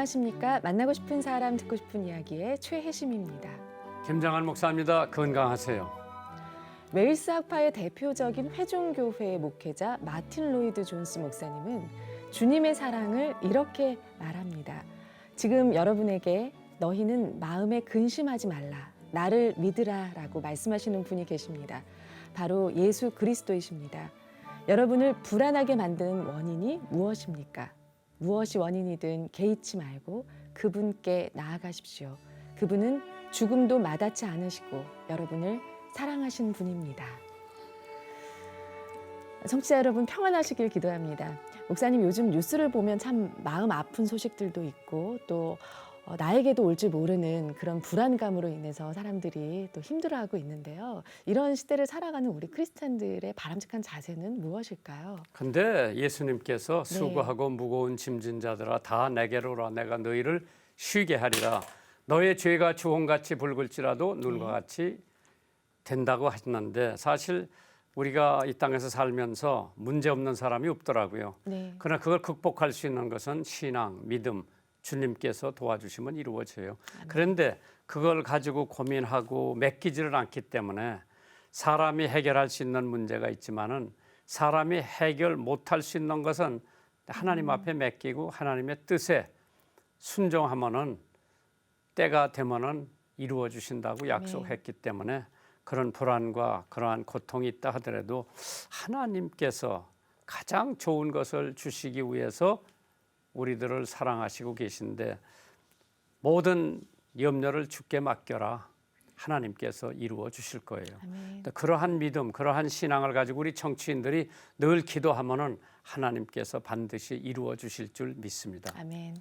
안녕하십니까. 만나고 싶은 사람 듣고 싶은 이야기의 최혜심입니다. 김장한 목사입니다. 건강하세요. 웨일스 학파의 대표적인 회중교회의 목회자 마틴 로이드 존스 목사님은 주님의 사랑을 이렇게 말합니다. 지금 여러분에게 너희는 마음에 근심하지 말라. 나를 믿으라 라고 말씀하시는 분이 계십니다. 바로 예수 그리스도이십니다. 여러분을 불안하게 만드는 원인이 무엇입니까? 무엇이 원인이든 개의치 말고 그분께 나아가십시오. 그분은 죽음도 마다치 않으시고 여러분을 사랑하신 분입니다. 청취자 여러분 평안하시길 기도합니다. 목사님 요즘 뉴스를 보면 참 마음 아픈 소식들도 있고 또 나에게도 올 줄 모르는 그런 불안감으로 인해서 사람들이 또 힘들어하고 있는데요. 이런 시대를 살아가는 우리 크리스찬들의 바람직한 자세는 무엇일까요? 근데 예수님께서 수고하고 무거운 짐진 자들아 다 내게로 오라 내가 너희를 쉬게 하리라. 너의 죄가 주홍같이 붉을지라도 눈과 같이 된다고 하셨는데 사실 우리가 이 땅에서 살면서 문제없는 사람이 없더라고요. 그러나 그걸 극복할 수 있는 것은 신앙, 믿음, 주님께서 도와주시면 이루어져요. 그런데 그걸 가지고 고민하고 맡기지를 않기 때문에 사람이 해결할 수 있는 문제가 있지만은 사람이 해결 못할 수 있는 것은 하나님 앞에 맡기고 하나님의 뜻에 순종하면은 때가 되면은 이루어 주신다고 약속했기 때문에 그런 불안과 그러한 고통이 있다 하더라도 하나님께서 가장 좋은 것을 주시기 위해서 우리들을 사랑하시고 계신데 모든 염려를 주께 맡겨라. 하나님께서 이루어 주실 거예요. 그러한 믿음, 그러한 신앙을 가지고 우리 청취인들이 늘 기도하면은 하나님께서 반드시 이루어 주실 줄 믿습니다. 아멘.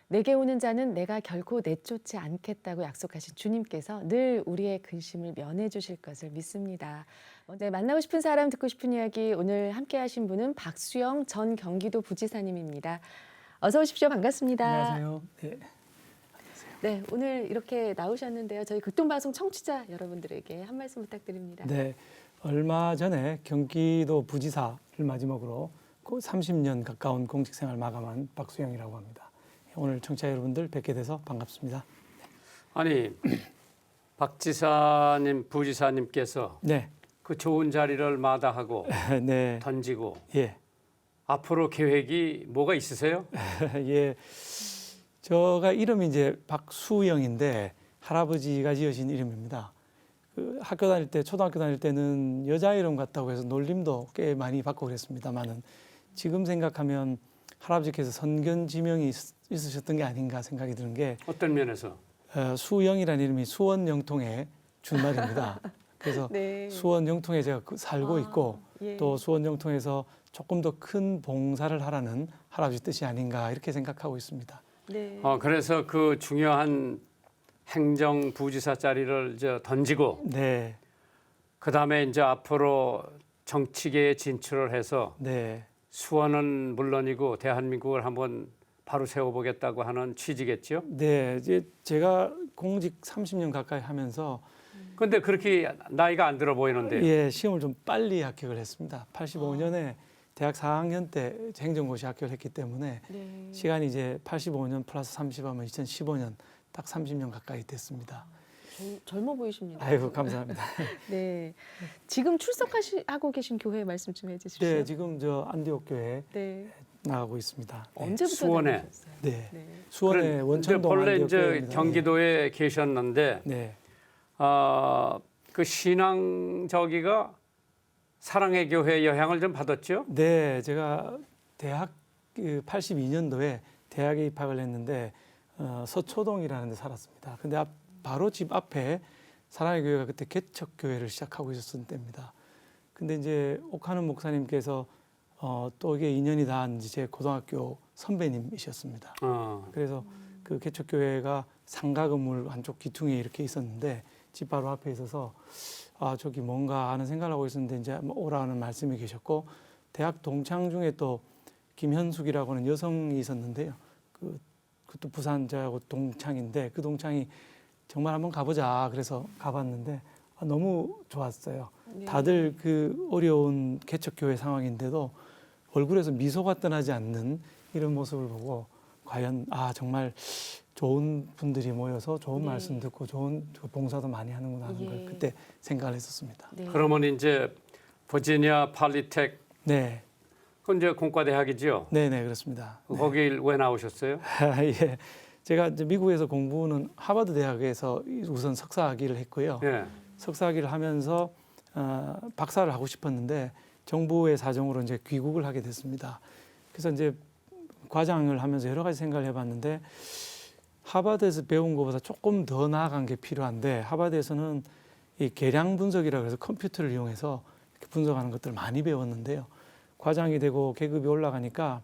내게 오는 자는 내가 결코 내쫓지 않겠다고 약속하신 주님께서 늘 우리의 근심을 면해 주실 것을 믿습니다. 네, 만나고 싶은 사람 듣고 싶은 이야기 오늘 함께 하신 분은 박수영 전 경기도 부지사님입니다. 어서 오십시오. 반갑습니다. 안녕하세요. 네. 네, 오늘 이렇게 나오셨는데요. 저희 극동방송 청취자 여러분들에게 한 말씀 부탁드립니다. 네. 얼마 전에 경기도 부지사를 마지막으로 30년 가까운 공직 생활 마감한 박수영이라고 합니다. 오늘 청취자 여러분들 뵙게 돼서 반갑습니다. 아니 박 지사님, 부지사님께서 네. 그 좋은 자리를 마다하고 네. 던지고 예. 앞으로 계획이 뭐가 있으세요? 예. 제가 이름이 이제 박수영인데 할아버지가 지으신 이름입니다. 그 학교 다닐 때, 초등학교 다닐 때는 여자 이름 같다고 해서 놀림도 꽤 많이 받고 그랬습니다만은 지금 생각하면 할아버지께서 선견 지명이 있으셨던 게 아닌가 생각이 드는 게 어떤 면에서? 수영이라는 이름이 수원 영통의 준말입니다. 그래서 네. 수원 영통에 제가 살고 있고 예. 또 수원 영통에서 조금 더 큰 봉사를 하라는 할아버지 뜻이 아닌가 이렇게 생각하고 있습니다. 네. 그래서 그 중요한 행정 부지사 자리를 던지고 네, 그 다음에 이제 앞으로 정치계에 진출을 해서 네, 수원은 물론이고 대한민국을 한번 바로 세워보겠다고 하는 취지겠죠? 네. 이제 제가 공직 30년 가까이 하면서 근데 그렇게 나이가 안 들어 보이는데. 예, 시험을 좀 빨리 합격을 했습니다. 85년에 대학 4학년 때 행정고시 합격을 했기 때문에 네. 시간이 이제 85년 플러스 30하면 2015년 딱 30년 가까이 됐습니다. 젊어 보이십니다. 아이고 감사합니다. 네. 지금 출석하고 계신 교회 말씀 좀 해주십시오. 네, 지금 저 안디옥 교회 네. 나가고 있습니다. 네. 언제부터 수원에. 다니셨어요? 네. 네. 수원의 원천동 본래 안디옥 이제 교회입니다. 경기도에 계셨는데 네. 그 신앙 저기가 사랑의 교회 영향을 좀 받았죠? 네, 제가 대학 82년도에 대학에 입학을 했는데 서초동이라는 데 살았습니다. 근데 바로 집 앞에 사랑의 교회가 그때 개척 교회를 시작하고 있었던 때입니다. 근데 이제 옥하는 목사님께서 또 이게 인연이 닿은 제 고등학교 선배님이셨습니다. 그래서 그 개척 교회가 상가 건물 한쪽 기퉁에 이렇게 있었는데 집 바로 앞에 있어서 저기 뭔가 하는 생각을 하고 있었는데 이제 오라는 말씀이 계셨고 대학 동창 중에 또 김현숙이라고 하는 여성이 있었는데요. 그것도 부산 저하고 동창인데 그 동창이 정말 한번 가보자 그래서 가봤는데 너무 좋았어요. 네. 다들 그 어려운 개척교회 상황인데도 얼굴에서 미소가 떠나지 않는 이런 모습을 보고 과연 정말 좋은 분들이 모여서 좋은 네. 말씀 듣고 좋은 봉사도 많이 하는구나 하는 걸 예. 그때 생각을 했었습니다. 네. 그러면 이제 버지니아 팔리텍 네, 그건 이제 공과대학이죠. 네, 네, 그렇습니다. 거길 왜 나오셨어요? 예, 제가 이제 미국에서 공부는 하버드 대학에서 우선 석사학위를 했고요. 예. 석사학위를 하면서 박사를 하고 싶었는데 정부의 사정으로 이제 귀국을 하게 됐습니다. 그래서 이제 과장을 하면서 여러 가지 생각을 해봤는데 하버드에서 배운 것보다 조금 더 나아간 게 필요한데 하버드에서는 이 계량 분석이라고 해서 컴퓨터를 이용해서 이렇게 분석하는 것들을 많이 배웠는데요. 과장이 되고 계급이 올라가니까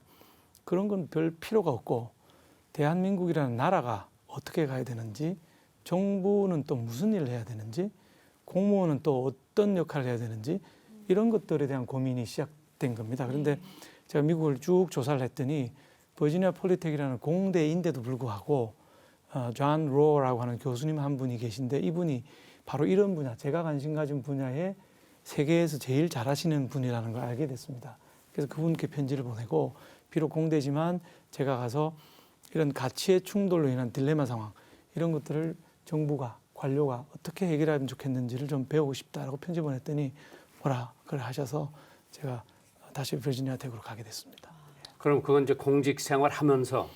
그런 건 별 필요가 없고 대한민국이라는 나라가 어떻게 가야 되는지, 정부는 또 무슨 일을 해야 되는지, 공무원은 또 어떤 역할을 해야 되는지 이런 것들에 대한 고민이 시작된 겁니다. 그런데 제가 미국을 쭉 조사를 했더니 버지니아 폴리텍이라는 공대인데도 불구하고 존 로어라고 하는 교수님 한 분이 계신데 이분이 바로 이런 분야, 제가 관심 가진 분야에 세계에서 제일 잘하시는 분이라는 걸 알게 됐습니다. 그래서 그분께 편지를 보내고 비록 공대지만 제가 가서 이런 가치의 충돌로 인한 딜레마 상황 이런 것들을 정부가 관료가 어떻게 해결하면 좋겠는지를 좀 배우고 싶다라고 편지 보냈더니 뭐라 그걸 하셔서 제가 다시 버지니아 텍으로 가게 됐습니다. 그럼 그건 이제 공직 생활하면서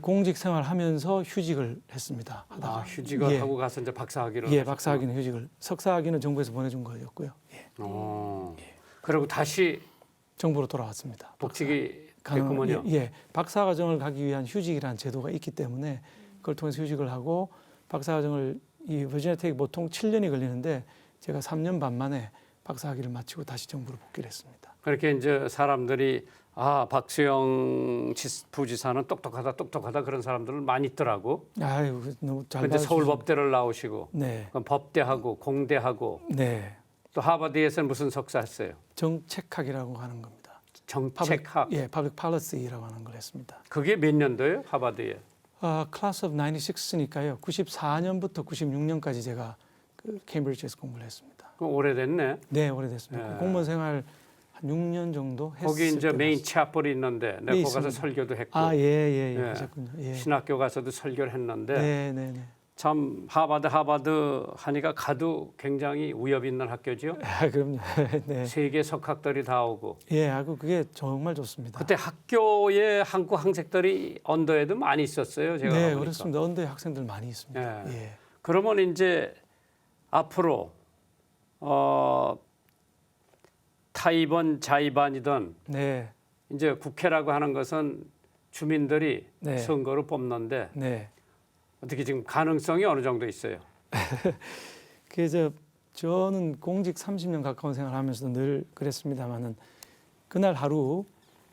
공직 생활하면서 휴직을 했습니다. 하다가 휴직을 예. 하고 가서 이제 박사학위를 예, 하셨구나. 박사학위는 휴직을, 석사학위는 정부에서 보내준 거였고요. 예, 그리고 다시 정부로 돌아왔습니다. 복직이 됐구먼요. 예, 박사과정을 가기 위한 휴직이라는 제도가 있기 때문에 그걸 통해서 휴직을 하고 박사과정을 이 버지니아 텍이 보통 7년이 걸리는데 제가 3년 반 만에 박사학위를 마치고 다시 정부로 복귀를 했습니다. 그렇게 이제 사람들이 박수영 부지사는 똑똑하다 그런 사람들은 많이 있더라고. 아유, 너무 잘 근데 봐주셔서. 서울법대를 나오시고 네, 그럼 법대하고 공대하고 네, 또 하버드에서는 무슨 석사 했어요? 정책학이라고 하는 겁니다. 정책학. 예, public policy라고 하는 걸 했습니다. 그게 몇 년도예요? 하버드에? Class of 96니까요. 94년부터 96년까지 제가 그 케임브리지에서 공부를 했습니다. 그럼 오래됐네. 네, 오래됐습니다. 예. 공무원 생활 한 6년 정도 했을 거기 이제 때 메인 봤습니다. 차플이 있는데 내가 네, 거기 가서 있습니다. 설교도 했고 예, 예. 하셨군요. 예. 신학교 가서도 설교를 했는데 네, 네, 네. 참 하버드 하니까 가도 굉장히 위협 있는 학교죠. 그럼요. 네. 세계 석학들이 다 오고. 예, 그게 정말 좋습니다. 그때 학교에 한국 학생들이 언더에도 많이 있었어요. 제가 네, 가보니까. 그렇습니다. 언대 학생들 많이 있습니다. 예. 예. 그러면 이제 앞으로 타이반 자이반이든 네, 이제 국회라고 하는 것은 주민들이 네. 선거로 뽑는데 네. 어떻게 지금 가능성이 어느 정도 있어요? 그래서 저는 공직 30년 가까운 생활하면서도 늘 그랬습니다만은 그날 하루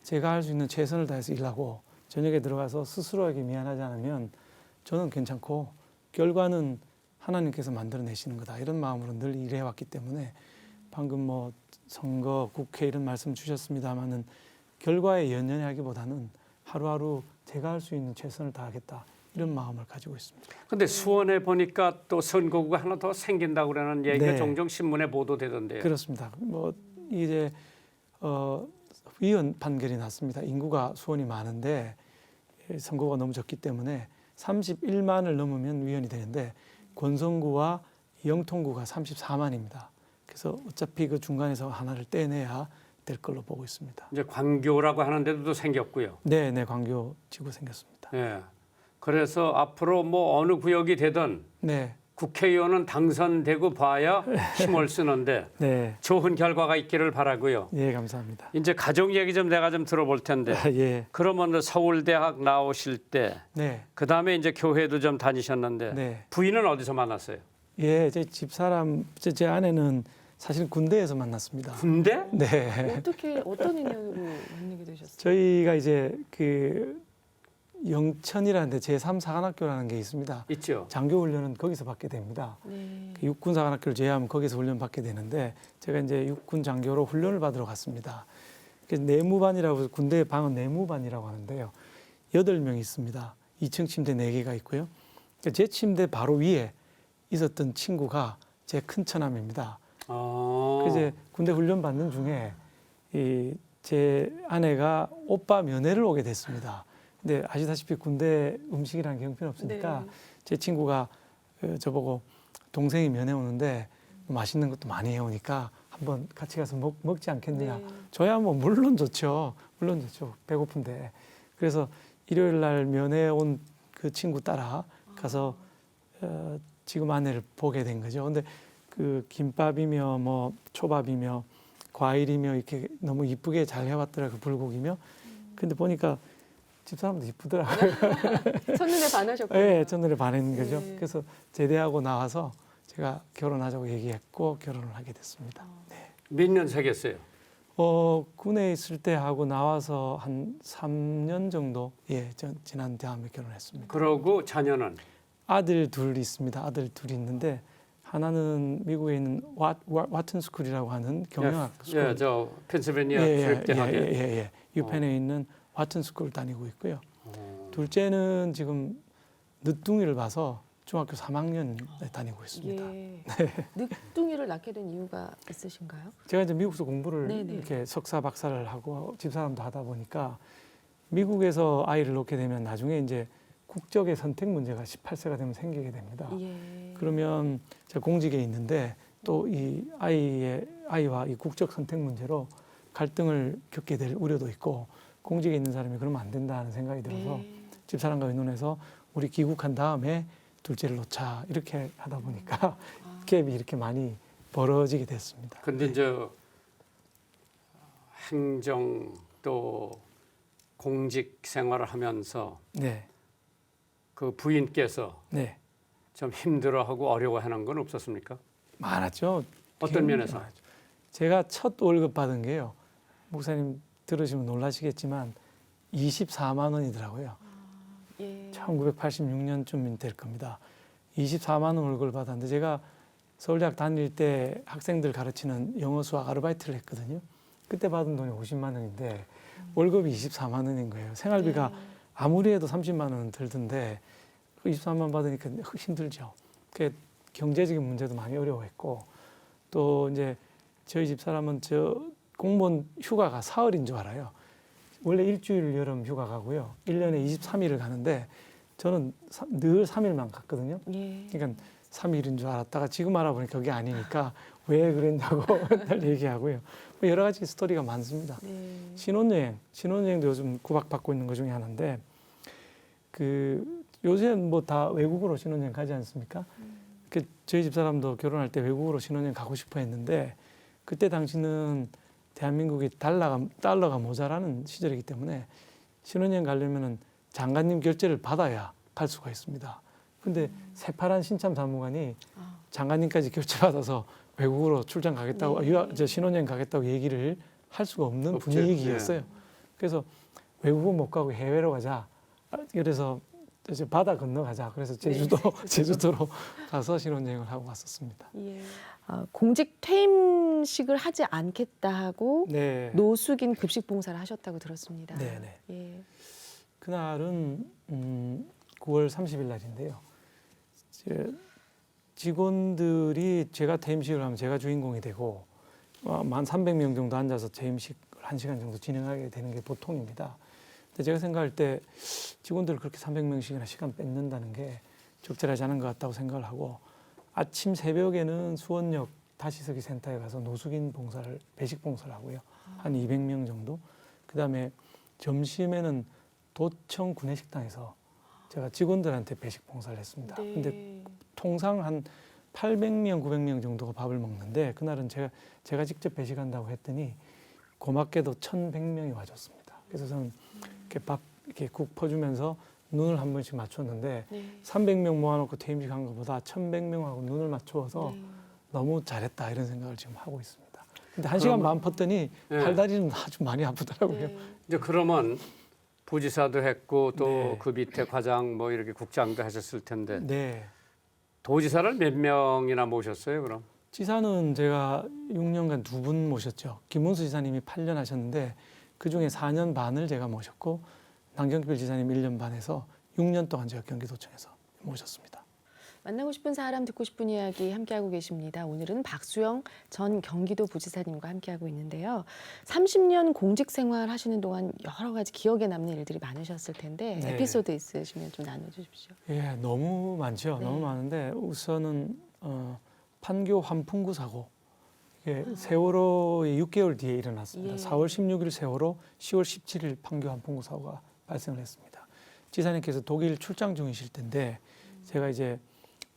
제가 할 수 있는 최선을 다해서 일하고 저녁에 들어가서 스스로에게 미안하지 않으면 저는 괜찮고 결과는 하나님께서 만들어내시는 거다 이런 마음으로 늘 일해왔기 때문에 방금 뭐 선거, 국회 이런 말씀 주셨습니다만은 결과에 연연하기보다는 하루하루 제가 할 수 있는 최선을 다하겠다 이런 마음을 가지고 있습니다. 근데 수원에 보니까 또 선거구가 하나 더 생긴다고 그러는 얘기가 네. 종종 신문에 보도되던데요. 그렇습니다. 뭐 이제 위헌 판결이 났습니다. 인구가 수원이 많은데 선거가 너무 적기 때문에 31만을 넘으면 위헌이 되는데 권선구와 영통구가 34만입니다. 그래서 어차피 그 중간에서 하나를 떼내야 될 걸로 보고 있습니다. 이제 광교라고 하는 데도 또 생겼고요. 네, 광교 지구 생겼습니다. 예. 그래서 앞으로 뭐 어느 구역이 되든 네, 국회의원은 당선되고 봐야 힘을 쓰는데 네, 좋은 결과가 있기를 바라고요. 예, 감사합니다. 이제 가족 얘기 좀 내가 좀 들어볼 텐데 예, 그러면 서울대학 나오실 때 네, 그다음에 이제 교회도 좀 다니셨는데 네, 부인은 어디서 만났어요? 예, 제 집사람, 제 아내는 사실 군대에서 만났습니다. 군대? 네. 어떤 인연으로 만나게 되셨어요? 저희가 이제 그 영천이라는 데 제3사관학교라는 게 있습니다. 있죠. 장교 훈련은 거기서 받게 됩니다. 네. 그 육군사관학교를 제외하면 거기서 훈련 받게 되는데 제가 이제 육군 장교로 훈련을 받으러 갔습니다. 그래서 내무반이라고 해서 군대 방은 내무반이라고 하는데요. 8명이 있습니다. 2층 침대 4개가 있고요. 제 침대 바로 위에 있었던 친구가 제 큰 처남입니다. 그래서 이제 군대 훈련 받는 중에 제 아내가 오빠 면회를 오게 됐습니다. 근데 아시다시피 군대 음식이라는 게 형편없으니까 네. 제 친구가 저보고 동생이 면회 오는데 맛있는 것도 많이 해오니까 한번 같이 가서 먹지 않겠느냐. 네. 저야 뭐 물론 좋죠. 물론 좋죠. 배고픈데. 그래서 일요일 날 면회 온 그 친구 따라 가서 지금 아내를 보게 된 거죠. 근데 그 김밥이며 뭐 초밥이며 과일이며 이렇게 너무 이쁘게 잘 해왔더라고요. 불고기며. 근데 보니까 집사람도 이쁘더라고요. 첫눈에 반하셨군요. 네, 첫눈에 반한 거죠. 네. 그래서 제대하고 나와서 제가 결혼하자고 얘기했고 결혼을 하게 됐습니다. 몇 년 사귀었어요? 군에 있을 때 하고 나와서 한 3년 정도 지난 다음에 결혼했습니다. 그러고 자녀는 아들 둘 있습니다. 아들 둘이 있는데 하나는 미국에 있는 와튼 스쿨이라고 하는 경영학 스쿨. 예, 저 펜실베니아 교육대학에. 유펜에 있는 와튼 스쿨 다니고 있고요. 둘째는 지금 늦둥이를 봐서 중학교 3학년 다니고 있습니다. 예. 늦둥이를 낳게 된 이유가 있으신가요? 제가 이제 미국에서 공부를 네네. 이렇게 석사 박사를 하고 집사람도 하다 보니까 미국에서 아이를 놓게 되면 나중에 이제 국적의 선택 문제가 18세가 되면 생기게 됩니다. 예. 그러면 제가 공직에 있는데 또 이 아이와 이 국적 선택 문제로 갈등을 겪게 될 우려도 있고 공직에 있는 사람이 그러면 안 된다는 생각이 들어서 집사람과 의논해서 우리 귀국한 다음에 둘째를 놓자 이렇게 하다 보니까 갭이 이렇게 많이 벌어지게 됐습니다. 근데 이제 행정 또 공직 생활을 하면서 네, 그 부인께서 네, 좀 힘들어하고 어려워하는 건 없었습니까? 많았죠. 어떤 굉장히 면에서? 많았죠. 제가 첫 월급 받은 게요. 목사님 들으시면 놀라시겠지만 24만 원이더라고요. 예. 1986년쯤 될 겁니다. 24만 원 월급을 받았는데 제가 서울대학 다닐 때 학생들 가르치는 영어 수학 아르바이트를 했거든요. 그때 받은 돈이 50만 원인데 월급이 24만 원인 거예요. 생활비가 아무리 해도 30만 원은 들던데 그 24만 원 받으니까 힘들죠. 그 경제적인 문제도 많이 어려워했고 또 이제 저희 집사람은 저 공무원 휴가가 사흘인 줄 알아요. 원래 일주일 여름 휴가 가고요. 1년에 23일을 가는데 저는 늘 3일만 갔거든요. 예. 그러니까 3일인 줄 알았다가 지금 알아보니까 그게 아니니까 왜 그랬냐고 맨날 얘기하고요. 뭐 여러 가지 스토리가 많습니다. 네. 신혼여행도 요즘 구박받고 있는 것 중에 하나인데 그 요새는 뭐 다 외국으로 신혼여행 가지 않습니까? 그 저희 집사람도 결혼할 때 외국으로 신혼여행 가고 싶어 했는데 그때 당시는 대한민국이 달러가 모자라는 시절이기 때문에 신혼여행 가려면은 장관님 결제를 받아야 갈 수가 있습니다. 근데 새파란 신참 사무관이 장관님까지 결제받아서 외국으로 출장 가겠다고 신혼여행 가겠다고 얘기를 할 수가 없는 없죠. 분위기였어요. 그래서 외국은 못 가고 해외로 가자. 그래서 이제 바다 건너가자. 그래서 제주도로 가서 신혼여행을 하고 왔었습니다. 예. 공직 퇴임식을 하지 않겠다 하고 네. 노숙인 급식 봉사를 하셨다고 들었습니다. 네네. 예. 그날은 9월 30일 날인데요. 직원들이 제가 퇴임식을 하면 제가 주인공이 되고 만 300명 정도 앉아서 퇴임식을 1시간 정도 진행하게 되는 게 보통입니다. 근데 제가 생각할 때 직원들을 그렇게 300명씩이나 시간 뺏는다는 게 적절하지 않은 것 같다고 생각을 하고 아침 새벽에는 수원역 다시서기 센터에 가서 노숙인 봉사를 배식 봉사를 하고요. 한 200명 정도. 그다음에 점심에는 도청 구내식당에서 제가 직원들한테 배식 봉사를 했습니다. 네. 근데 통상 한 800명, 900명 정도가 밥을 먹는데 그날은 제가 직접 배식한다고 했더니 고맙게도 1,100명이 와줬습니다. 그래서 저는 이렇게 국 퍼주면서 눈을 한 번씩 맞췄는데 네. 300명 모아놓고 퇴임식 한 것보다 1,100명하고 눈을 맞추어서 네. 너무 잘했다 이런 생각을 지금 하고 있습니다. 근데 1시간 반 폈더니 팔다리는 아주 많이 아프더라고요. 네. 이제 그러면 부지사도 했고 또 네. 그 밑에 과장 뭐 이렇게 국장도 하셨을 텐데 네. 도지사를 몇 명이나 모셨어요, 그럼? 지사는 제가 6년간 2분 모셨죠. 김문수 지사님이 8년 하셨는데 그중에 4년 반을 제가 모셨고 남경필 지사님 1년 반 해서 6년 동안 제가 경기도청에서 모셨습니다. 만나고 싶은 사람, 듣고 싶은 이야기 함께하고 계십니다. 오늘은 박수영 전 경기도 부지사님과 함께하고 있는데요. 30년 공직 생활 하시는 동안 여러 가지 기억에 남는 일들이 많으셨을 텐데 네. 에피소드 있으시면 좀 나눠주십시오. 예, 너무 많죠. 네. 너무 많은데 우선은 판교 환풍구 사고. 이게 세월호의 6개월 뒤에 일어났습니다. 예. 4월 16일 세월호, 10월 17일 판교 환풍구 사고가 발생을 했습니다. 지사님께서 독일 출장 중이실 텐데 제가 이제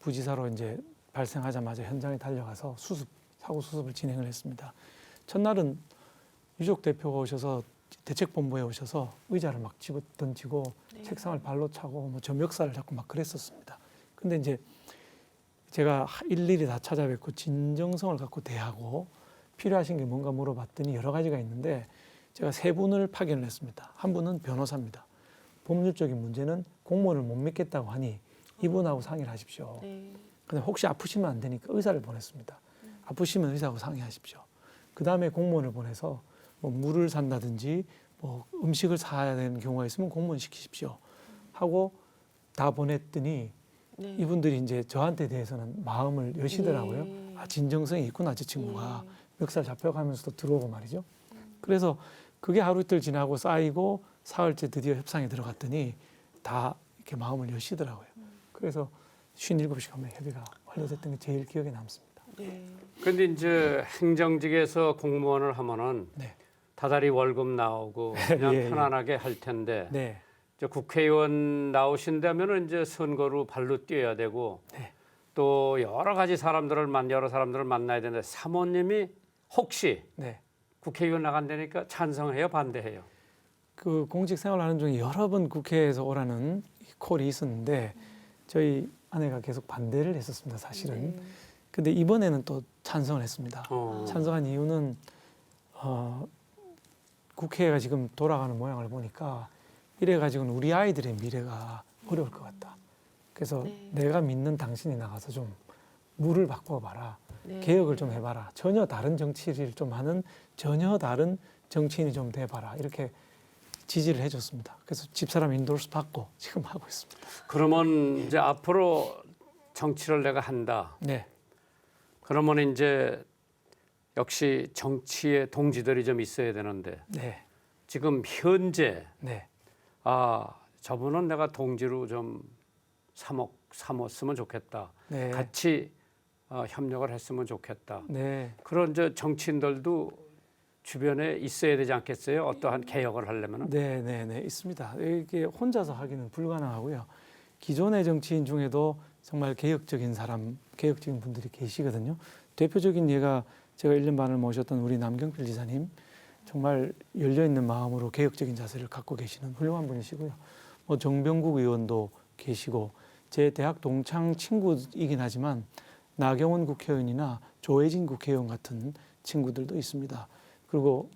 부지사로 이제 발생하자마자 현장에 달려가서 사고 수습을 진행을 했습니다. 첫날은 유족 대표가 오셔서 대책본부에 오셔서 의자를 막 집어 던지고 네. 책상을 발로 차고 뭐 점역사를 잡고 막 그랬었습니다. 근데 이제 제가 일일이 다 찾아뵙고 진정성을 갖고 대하고 필요하신 게 뭔가 물어봤더니 여러 가지가 있는데 제가 세 분을 파견을 했습니다. 한 분은 변호사입니다. 법률적인 문제는 공무원을 못 믿겠다고 하니 이분하고 상의를 하십시오. 네. 근데 혹시 아프시면 안 되니까 의사를 보냈습니다. 아프시면 의사하고 상의하십시오. 그 다음에 공무원을 보내서 뭐 물을 산다든지 뭐 음식을 사야 되는 경우가 있으면 공무원 시키십시오. 하고 다 보냈더니 네. 이분들이 이제 저한테 대해서는 마음을 여시더라고요. 예. 아, 진정성이 있구나, 저 친구가. 예. 멱살 잡혀가면서도 들어오고 말이죠. 그래서 그게 하루 이틀 지나고 쌓이고 사흘째 드디어 협상에 들어갔더니 다 이렇게 마음을 여시더라고요. 그래서 57시간 협의가 완료됐던 게 제일 기억에 남습니다. 네. 근데 이제 행정직에서 공무원을 하면은 네. 다달이 월급 나오고 그냥 예, 예. 편안하게 할 텐데 네. 이제 국회의원 나오신다면은 이제 선거로 발로 뛰어야 되고 네. 또 여러 사람들을 만나야 되는데 사모님이 혹시 네. 국회의원 나간다니까 찬성해요, 반대해요? 그 공직 생활하는 중에 여러 번 국회에서 오라는 이 콜이 있었는데 저희 아내가 계속 반대를 했었습니다, 사실은. 네. 근데 이번에는 또 찬성을 했습니다. 어. 찬성한 이유는 국회가 지금 돌아가는 모양을 보니까 이래가지고는 우리 아이들의 미래가 어려울 것 같다. 그래서 네. 내가 믿는 당신이 나가서 좀 물을 바꿔봐라. 네. 개혁을 좀 해봐라. 전혀 다른 정치를 좀 하는 전혀 다른 정치인이 좀 돼봐라. 이렇게 지지를 해줬습니다. 그래서 집사람 인도르스 받고 지금 하고 있습니다. 그러면 이제 앞으로 정치를 내가 한다. 네, 그러면 이제 역시 정치에 동지들이 좀 있어야 되는데 네, 지금 현재 네, 저분은 내가 동지로 좀 삼았으면 좋겠다. 네, 같이 협력을 했으면 좋겠다. 네. 그런 저 정치인들도 주변에 있어야 되지 않겠어요? 어떠한 개혁을 하려면은? 네, 네, 네, 있습니다. 이게 혼자서 하기는 불가능하고요. 기존의 정치인 중에도 정말 개혁적인 사람, 개혁적인 분들이 계시거든요. 대표적인 예가 제가 1년 반을 모셨던 우리 남경필 지사님, 정말 열려있는 마음으로 개혁적인 자세를 갖고 계시는 훌륭한 분이시고요. 뭐 정병국 의원도 계시고 제 대학 동창 친구이긴 하지만 나경원 국회의원이나 조혜진 국회의원 같은 친구들도 있습니다. 그리고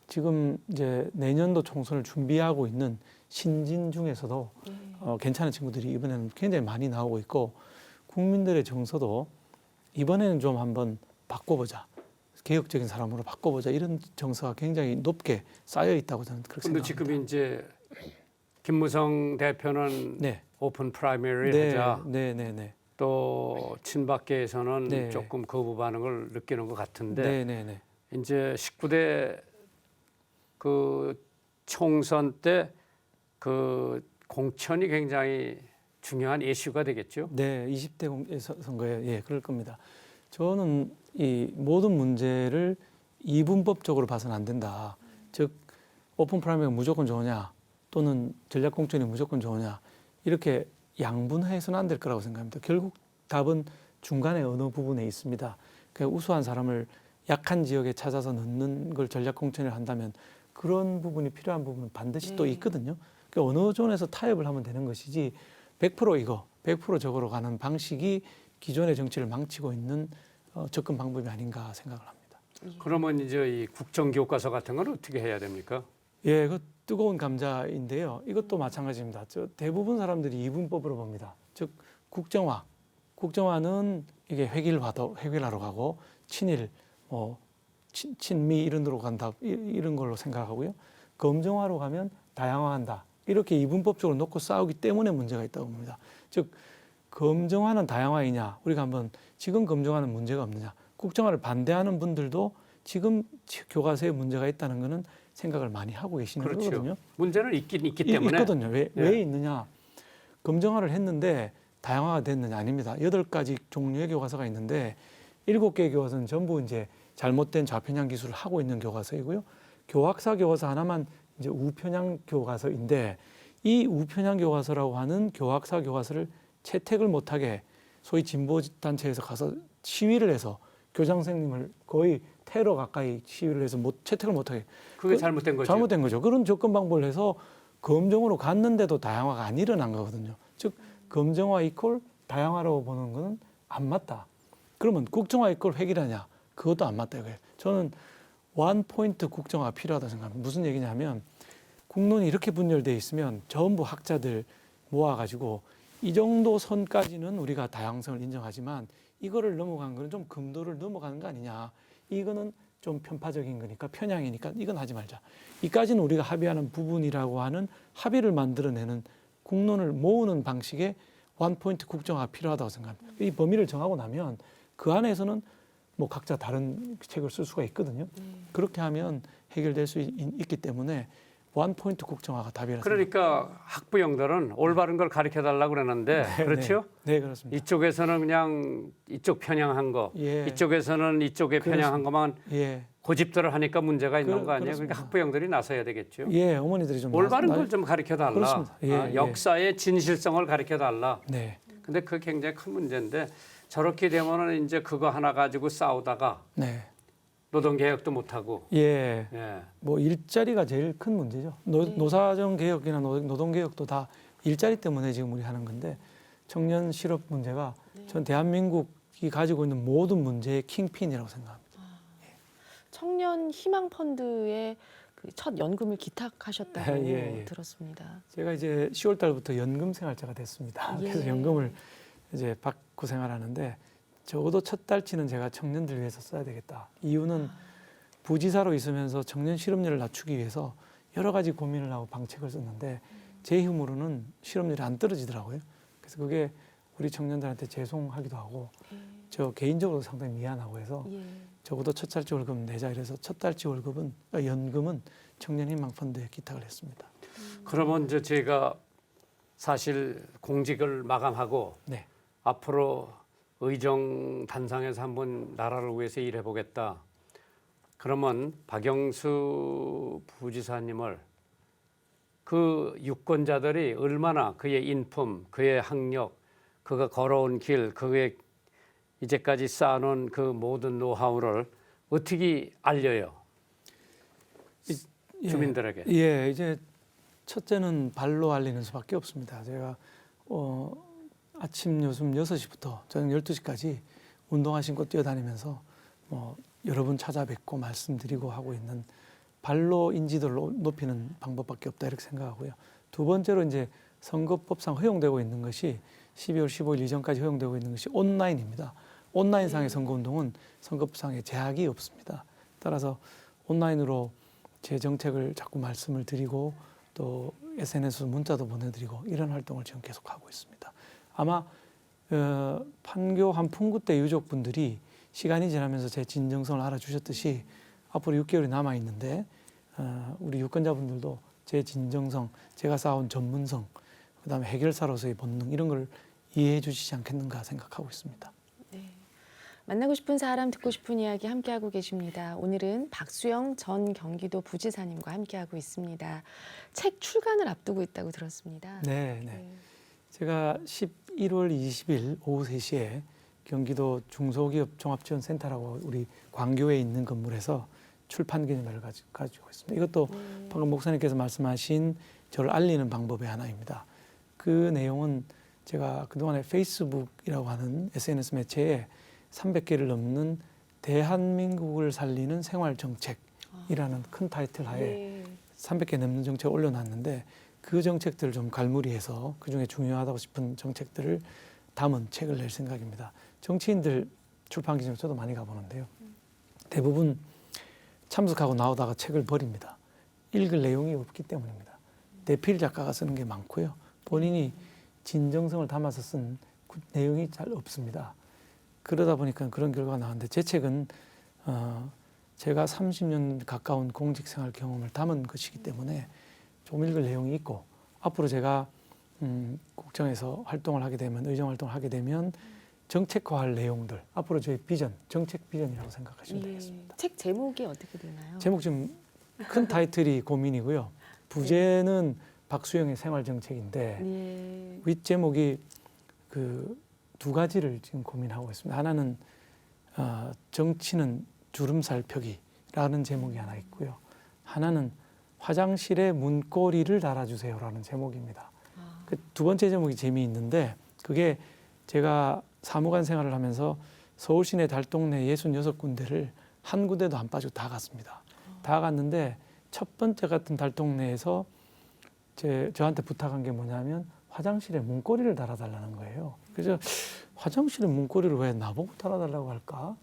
지금 이제 내년도 총선을 준비하고 있는 신진 중에서도 괜찮은 친구들이 이번에는 굉장히 많이 나오고 있고 국민들의 정서도 이번에는 좀 한번 바꿔보자. 개혁적인 사람으로 바꿔보자. 이런 정서가 굉장히 높게 쌓여 있다고 저는 그렇게 근데 생각합니다. 지금 이제 김무성 대표는 네. 오픈 프라이머리 네, 하자. 네, 네, 네. 또 친박계에서는 네. 조금 거부 반응을 느끼는 것 같은데 네, 네, 네. 이제 19대 그 총선 때 그 공천이 굉장히 중요한 이슈가 되겠죠. 네, 20대 선거에 예, 그럴 겁니다. 저는 이 모든 문제를 이분법적으로 봐서는 안 된다. 즉 오픈 프라이머리가 무조건 좋으냐 또는 전략 공천이 무조건 좋으냐 이렇게 양분해서는 안 될 거라고 생각합니다. 결국 답은 중간에 어느 부분에 있습니다. 그 우수한 사람을 약한 지역에 찾아서 넣는 걸 전략 공천을 한다면 그런 부분이 필요한 부분은 반드시 또 있거든요. 그 어느 존에서 타협을 하면 되는 것이지 100% 이거, 100% 저거로 가는 방식이 기존의 정치를 망치고 있는 접근 방법이 아닌가 생각을 합니다. 그러면 이제 이 국정교과서 같은 건 어떻게 해야 됩니까? 예, 그 뜨거운 감자인데요. 이것도 마찬가지입니다. 대부분 사람들이 이분법으로 봅니다. 즉 국정화, 국정화는 이게 획일하러 가고 친일, 친미 이런 데로 간다 이런 걸로 생각하고요. 검정화로 가면 다양화한다. 이렇게 이분법적으로 놓고 싸우기 때문에 문제가 있다고 봅니다. 즉 검정화는 다양화이냐? 우리가 한번 지금 검정화는 문제가 없느냐? 국정화를 반대하는 분들도 지금 교과서에 문제가 있다는 것은 생각을 많이 하고 계시는 그렇죠. 거거든요. 문제는 있기 때문에. 있거든요. 왜 예. 있느냐? 검정화를 했는데 다양화가 됐느냐? 아닙니다. 8가지 종류의 교과서가 있는데 7개의 교과서는 전부 이제 잘못된 좌편향 기술을 하고 있는 교과서이고요. 교학사 교과서 하나만 이제 우편향 교과서인데 이 우편향 교과서라고 하는 교학사 교과서를 채택을 못하게 소위 진보 단체에서 가서 시위를 해서 교장 선생님을 거의 테러 가까이 시위를 해서 채택을 못하게. 그게 잘못된 거죠. 잘못된 거죠. 그런 접근 방법을 해서 검정으로 갔는데도 다양화가 안 일어난 거거든요. 즉 검정화 이퀄 다양화라고 보는 거는 안 맞다. 그러면 국정화 이퀄 획일하냐? 그것도 안 맞다 이거예요. 저는 원 포인트 국정화가 필요하다 생각합니다. 무슨 얘기냐면 국론이 이렇게 분열돼 있으면 전부 학자들 모아가지고 이 정도 선까지는 우리가 다양성을 인정하지만 이거를 넘어간 거는 좀 금도를 넘어가는 거 아니냐. 이거는 좀 편파적인 거니까 편향이니까 이건 하지 말자. 이까지는 우리가 합의하는 부분이라고 하는 합의를 만들어내는 국론을 모으는 방식의 원포인트 국정화가 필요하다고 생각합니다. 이 범위를 정하고 나면 그 안에서는 뭐 각자 다른 책을 쓸 수가 있거든요. 그렇게 하면 해결될 수 있기 때문에 원포인트 국정화가 답이라서. 그러니까 학부형들은 올바른 걸 가르쳐 달라고 그러는데 그렇죠? 네, 그렇습니다. 이쪽에서는 그냥 이쪽 편향한 거, 예. 이쪽에서는 이쪽에 편향한 것만 예, 고집들을 하니까 문제가 있는 거 아니에요? 그렇습니다. 그러니까 학부형들이 나서야 되겠죠. 예, 어머니들이 좀 올바른 나- 걸 좀 가르쳐 달라. 그렇습니다. 예, 예. 역사의 진실성을 가르쳐 달라. 네, 근데 그게 굉장히 큰 문제인데 저렇게 되면은 이제 그거 하나 가지고 싸우다가 네, 노동개혁도 못하고. 예. 예. 뭐 일자리가 제일 큰 문제죠. 노사정 개혁이나 노동 개혁도 다 일자리 때문에 지금 우리 하는 건데 청년 실업 문제가 전 대한민국이 가지고 있는 모든 문제의 킹핀이라고 생각합니다. 청년 희망 펀드에 그 첫 연금을 기탁하셨다고 예. 들었습니다. 제가 이제 10월 달부터 연금 생활자가 됐습니다. 예. 그래서 연금을 이제 받고 생활하는데 적어도 첫 달치는 제가 청년들 위해서 써야 되겠다. 이유는 부지사로 있으면서 청년 실업률을 낮추기 위해서 여러 가지 고민을 하고 방책을 썼는데 제 힘으로는 실업률이 안 떨어지더라고요. 그래서 그게 우리 청년들한테 죄송하기도 하고 저 개인적으로 상당히 미안하고 해서 예. 적어도 첫 달치 월급 내자 이래서 첫 달치 월급은 연금은 청년희망펀드에 기탁을 했습니다. 그러면 이제 제가 사실 공직을 마감하고 네. 앞으로 의정 단상에서 한번 나라를 위해서 일해 보겠다. 그러면 박영수 부지사님을 그 유권자들이 얼마나 그의 인품, 그의 학력, 그가 걸어온 길, 그의 이제까지 쌓아놓은 그 모든 노하우를 어떻게 알려요? 주민들에게. 예, 이제 첫째는 발로 알리는 수밖에 없습니다. 제가 아침 요즘 6시부터 저녁 12시까지 운동화 신고 뛰어다니면서 뭐 여러 분 찾아뵙고 말씀드리고 하고 있는 발로 인지도를 높이는 방법밖에 없다 이렇게 생각하고요. 두 번째로 이제 선거법상 허용되고 있는 것이 12월 15일 이전까지 허용되고 있는 것이 온라인입니다. 온라인상의 선거운동은 선거법상의 제약이 없습니다. 따라서 온라인으로 제 정책을 자꾸 말씀을 드리고 또 SNS 문자도 보내드리고 이런 활동을 지금 계속하고 있습니다. 아마 판교 한풍구 때 유족분들이 시간이 지나면서 제 진정성을 알아주셨듯이 앞으로 6개월이 남아있는데 우리 유권자분들도 제 진정성, 제가 쌓아온 전문성, 그다음에 해결사로서의 본능 이런 걸 이해해 주시지 않겠는가 생각하고 있습니다. 만나고 싶은 사람, 듣고 싶은 이야기 함께하고 계십니다. 오늘은 박수영 전 경기도 부지사님과 함께하고 있습니다. 책 출간을 앞두고 있다고 들었습니다. 네. 제가 11월 20일 오후 3시에 경기도 중소기업 종합지원센터라고 우리 광교에 있는 건물에서 출판 기념회를 가지고 있습니다. 이것도 방금 목사님께서 말씀하신 저를 알리는 방법의 하나입니다. 그 내용은 제가 그동안에 페이스북이라고 하는 SNS 매체에 300개를 넘는 대한민국을 살리는 생활정책이라는 큰 타이틀 하에 300개 넘는 정책을 올려놨는데 그 정책들을 좀 갈무리해서 그중에 중요하다고 싶은 정책들을 담은 책을 낼 생각입니다. 정치인들 출판 기념회 저도 많이 가보는데요. 대부분 참석하고 나오다가 책을 버립니다. 읽을 내용이 없기 때문입니다. 대필 작가가 쓰는 게 많고요. 본인이 진정성을 담아서 쓴 내용이 잘 없습니다. 그러다 보니까 그런 결과가 나왔는데 제 책은 제가 30년 가까운 공직생활 경험을 담은 것이기 때문에 좀 읽을 내용이 있고 앞으로 제가 국정에서 활동을 하게 되면 의정 활동을 하게 되면 정책화할 내용들 앞으로 저희 비전, 정책 비전이라고 생각하시면 되겠습니다. 책 제목이 어떻게 되나요? 제목 지금 큰 타이틀이 고민이고요. 부제는 박수영의 생활 정책인데 예. 윗 제목이 그 두 가지를 지금 고민하고 있습니다. 하나는 정치는 주름살 펴기라는 제목이 하나 있고요. 하나는 화장실에 문고리를 달아주세요라는 제목입니다. 그 두 번째 제목이 재미있는데 그게 제가 사무관 생활을 하면서 서울 시내 달동네 66군데를 한 군데도 안 빠지고 다 갔습니다. 다 갔는데 첫 번째 같은 달동네에서 저한테 부탁한 게 뭐냐면 화장실에 문고리를 달아달라는 거예요. 그래서 화장실에 문고리를 왜 나보고 달아달라고 할까?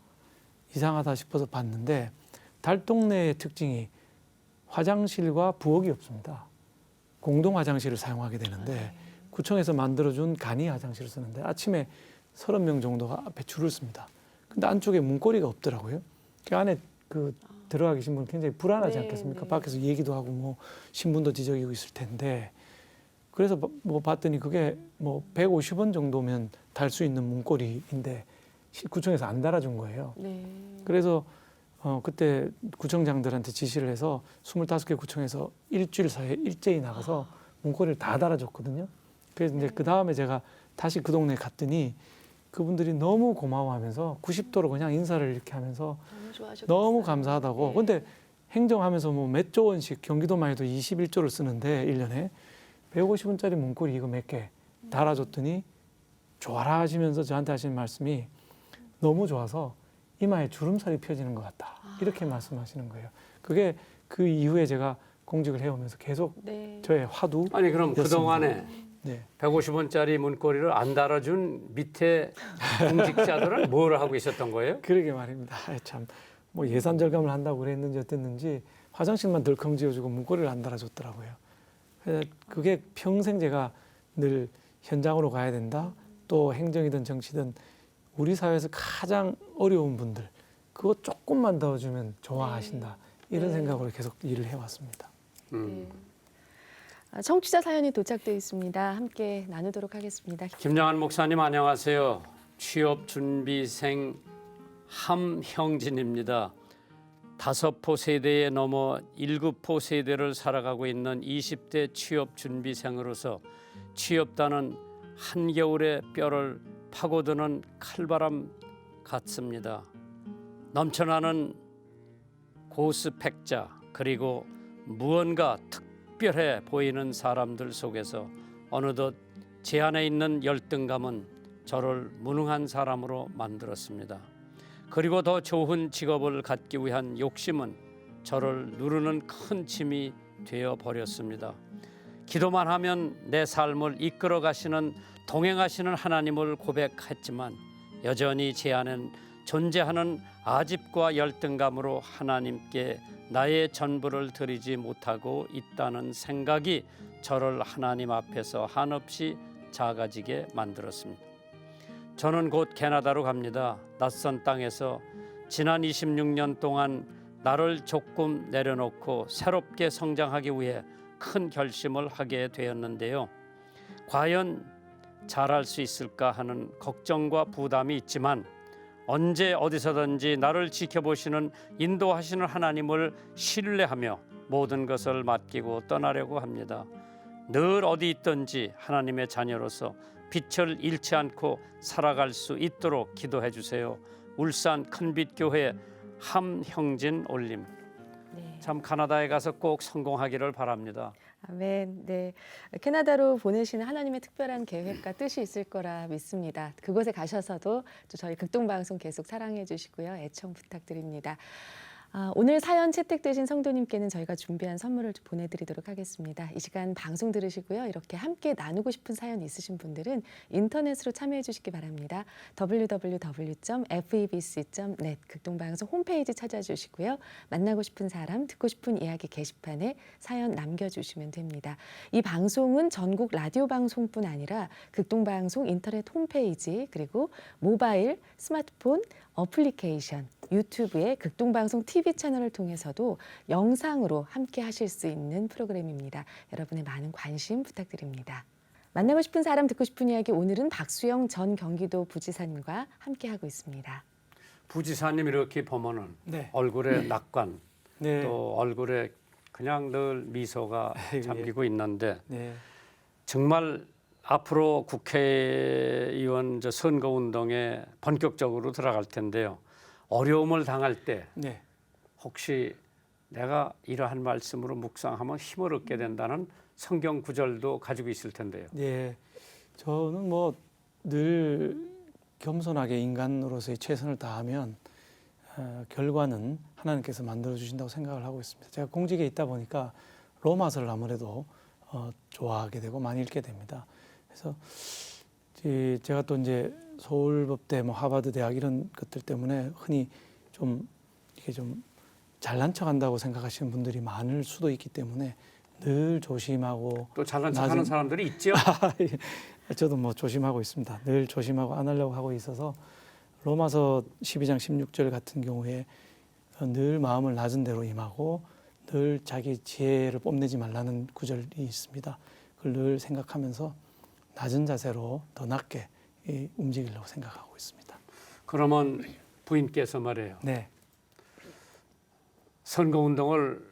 이상하다 싶어서 봤는데 달동네의 특징이 화장실과 부엌이 없습니다. 공동 화장실을 사용하게 되는데 구청에서 만들어준 간이 화장실을 쓰는데 아침에 30명 정도가 앞에 줄을 씁니다. 근데 안쪽에 문고리가 없더라고요. 그 안에 들어가 계신 분 굉장히 불안하지 네, 않겠습니까? 네. 밖에서 얘기도 하고 뭐 신문도 뒤적이고 있을 텐데 그래서 뭐 봤더니 그게 뭐 150원 정도면 달 수 있는 문고리인데 구청에서 안 달아준 거예요. 네. 그래서 그때 구청장들한테 지시를 해서 25개 구청에서 일주일 사이에 일제히 나가서 문고리를 다 달아줬거든요. 그래서 이제 그 다음에 제가 다시 그 동네에 갔더니 그분들이 너무 고마워하면서 90도로 그냥 인사를 이렇게 하면서 너무 좋아하셨겠어요. 너무 감사하다고. 네. 근데 행정하면서 뭐 몇 조 원씩 경기도만 해도 21조를 쓰는데 1년에 150원짜리 문고리 이거 몇 개 달아줬더니 좋아라 하시면서 저한테 하시는 말씀이 너무 좋아서 이마에 주름살이 펴지는 것 같다. 이렇게 말씀하시는 거예요. 그게 그 이후에 제가 공직을 해오면서 계속 네. 저의 화두. 아니 그럼 그동안에 네. 150원짜리 문고리를 안 달아준 밑에 공직자들은 뭘 하고 있었던 거예요? 그러게 말입니다. 참 뭐 예산 절감을 한다고 그랬는지 어땠는지 화장실만 덜컹 지어주고 문고리를 안 달아줬더라고요. 그래서 그게 평생 제가 늘 현장으로 가야 된다. 또 행정이든 정치든 우리 사회에서 가장 어려운 분들 그거 조금만 더 주면 좋아하신다. 이런 네. 생각으로 계속 일을 해왔습니다. 네. 청취자 사연이 도착되어 있습니다. 함께 나누도록 하겠습니다. 김양한 목사님 안녕하세요. 취업준비생 함형진입니다. 5포 세대에 넘어 1급포 세대를 살아가고 있는 20대 취업준비생으로서 취업단은 한겨울에 뼈를 파고드는 칼바람 같습니다. 넘쳐나는 고스펙자 그리고 무언가 특별해 보이는 사람들 속에서 어느덧 제 안에 있는 열등감은 저를 무능한 사람으로 만들었습니다. 그리고 더 좋은 직업을 갖기 위한 욕심은 저를 누르는 큰 짐이 되어 버렸습니다. 기도만 하면 내 삶을 이끌어 가시는 동행하시는 하나님을 고백했지만 여전히 제 안엔 존재하는 아집과 열등감으로 하나님께 나의 전부를 드리지 못하고 있다는 생각이 저를 하나님 앞에서 한없이 작아지게 만들었습니다. 저는 곧 캐나다로 갑니다. 낯선 땅에서 지난 26년 동안 나를 조금 내려놓고 새롭게 성장하기 위해 큰 결심을 하게 되었는데요. 과연 잘할 수 있을까 하는 걱정과 부담이 있지만 언제 어디서든지 나를 지켜보시는 인도하시는 하나님을 신뢰하며 모든 것을 맡기고 떠나려고 합니다. 늘 어디 있든지 하나님의 자녀로서 빛을 잃지 않고 살아갈 수 있도록 기도해 주세요. 울산 큰빛교회 함형진 올림. 네. 참 카나다에 가서 꼭 성공하기를 바랍니다. 아멘. 네. 캐나다로 보내시는 하나님의 특별한 계획과 뜻이 있을 거라 믿습니다. 그곳에 가셔서도 또 저희 극동방송 계속 사랑해 주시고요. 애청 부탁드립니다. 오늘 사연 채택되신 성도님께는 저희가 준비한 선물을 좀 보내드리도록 하겠습니다. 이 시간 방송 들으시고요. 이렇게 함께 나누고 싶은 사연 있으신 분들은 인터넷으로 참여해 주시기 바랍니다. www.febc.net 극동방송 홈페이지 찾아주시고요. 만나고 싶은 사람, 듣고 싶은 이야기 게시판에 사연 남겨주시면 됩니다. 이 방송은 전국 라디오 방송뿐 아니라 극동방송 인터넷 홈페이지 그리고 모바일, 스마트폰, 어플리케이션, 유튜브의 극동방송 TV 채널을 통해서도 영상으로 함께 하실 수 있는 프로그램입니다. 여러분의 많은 관심 부탁드립니다. 만나고 싶은 사람, 듣고 싶은 이야기, 오늘은 박수영 전 경기도 부지사님과 함께하고 있습니다. 부지사님 이렇게 보면은 네. 얼굴에 낙관, 네. 또 얼굴에 그냥 늘 미소가 예. 잠기고 있는데 네. 정말 앞으로 국회의원 선거운동에 본격적으로 들어갈 텐데요. 어려움을 당할 때 네. 혹시 내가 이러한 말씀으로 묵상하면 힘을 얻게 된다는 성경 구절도 가지고 있을 텐데요. 네. 저는 뭐 늘 겸손하게 인간으로서의 최선을 다하면 결과는 하나님께서 만들어 주신다고 생각을 하고 있습니다. 제가 공직에 있다 보니까 로마서를 아무래도 좋아하게 되고 많이 읽게 됩니다. 그래서 제가 또 이제 서울법대, 뭐 하버드 대학 이런 것들 때문에 흔히 좀 이게 좀 잘난 척한다고 생각하시는 분들이 많을 수도 있기 때문에 늘 조심하고 또 잘난 척하는 사람들이 있죠. 저도 뭐 조심하고 있습니다. 늘 조심하고 안 하려고 하고 있어서 로마서 12장 16절 같은 경우에 늘 마음을 낮은 대로 임하고 늘 자기 지혜를 뽐내지 말라는 구절이 있습니다. 그걸 늘 생각하면서 낮은 자세로 더 낮게 움직이려고 생각하고 있습니다. 그러면 부인께서 말해요. 네. 선거운동을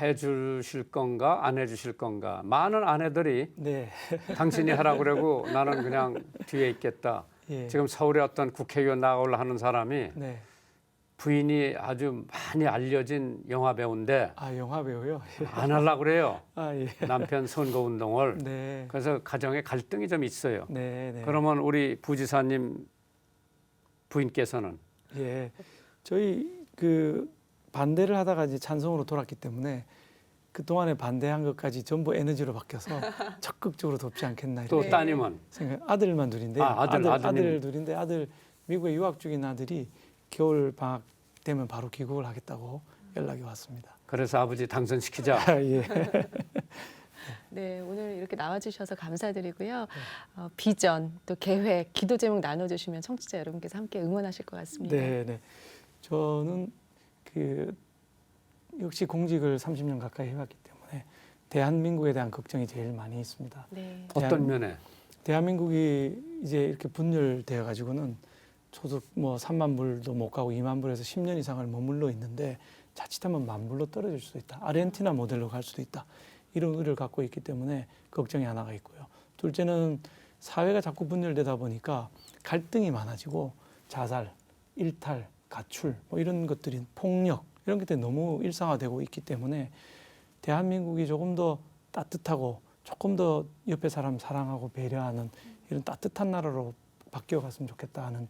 해주실 건가 안 해주실 건가. 많은 아내들이 네. 당신이 하라고 그러고 나는 그냥 뒤에 있겠다. 예. 지금 서울에 어떤 국회의원 나가려고 하는 사람이 네. 부인이 아주 많이 알려진 영화 배우인데 아, 영화 배우요? 안 하려고 그래요. 아, 예. 남편 선거운동을. 네. 그래서 가정에 갈등이 좀 있어요. 네, 네. 그러면 우리 부지사님 부인께서는 예. 저희 반대를 하다가 이제 찬성으로 돌았기 때문에 그동안에 반대한 것까지 전부 에너지로 바뀌어서 적극적으로 돕지 않겠나 또 이렇게 따님은 생각. 아들만 둘인데 아들 둘인데 아들 미국에 유학 중인 아들이 겨울 방학 되면 바로 귀국을 하겠다고 연락이 왔습니다. 그래서 아버지 당선시키자. 아, 예. 네, 오늘 이렇게 나와주셔서 감사드리고요. 비전, 또 계획, 기도 제목 나눠주시면 청취자 여러분께서 함께 응원하실 것 같습니다. 네, 네. 저는 역시 공직을 30년 가까이 해왔기 때문에 대한민국에 대한 걱정이 제일 많이 있습니다. 네. 어떤 면에? 대한민국이 이제 이렇게 분열되어 가지고는 소득 뭐 3만 불도 못 가고 2만 불에서 10년 이상을 머물러 있는데 자칫하면 1만 불로 떨어질 수도 있다. 아르헨티나 모델로 갈 수도 있다. 이런 우려를 갖고 있기 때문에 걱정이 하나가 있고요. 둘째는 사회가 자꾸 분열되다 보니까 갈등이 많아지고 자살, 일탈, 가출 뭐 이런 것들이 폭력 이런 것들이 너무 일상화되고 있기 때문에 대한민국이 조금 더 따뜻하고 조금 더 옆에 사람 사랑하고 배려하는 이런 따뜻한 나라로 바뀌어갔으면 좋겠다 하는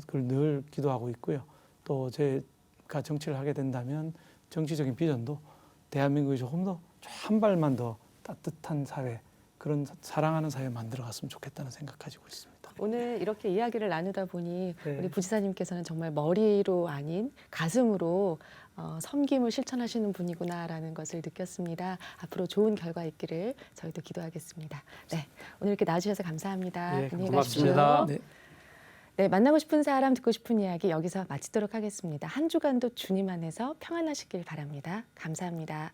그걸 늘 기도하고 있고요. 또 제가 정치를 하게 된다면 정치적인 비전도 대한민국이 조금 더 한 발만 더 따뜻한 사회, 그런 사랑하는 사회 만들어갔으면 좋겠다는 생각 가지고 있습니다. 오늘 이렇게 이야기를 나누다 보니 네. 우리 부지사님께서는 정말 머리로 아닌 가슴으로 섬김을 실천하시는 분이구나라는 것을 느꼈습니다. 앞으로 좋은 결과 있기를 저희도 기도하겠습니다. 네, 오늘 이렇게 나와주셔서 감사합니다. 예, 안녕히 고맙습니다. 가십시오. 네, 만나고 싶은 사람, 듣고 싶은 이야기 여기서 마치도록 하겠습니다. 한 주간도 주님 안에서 평안하시길 바랍니다. 감사합니다.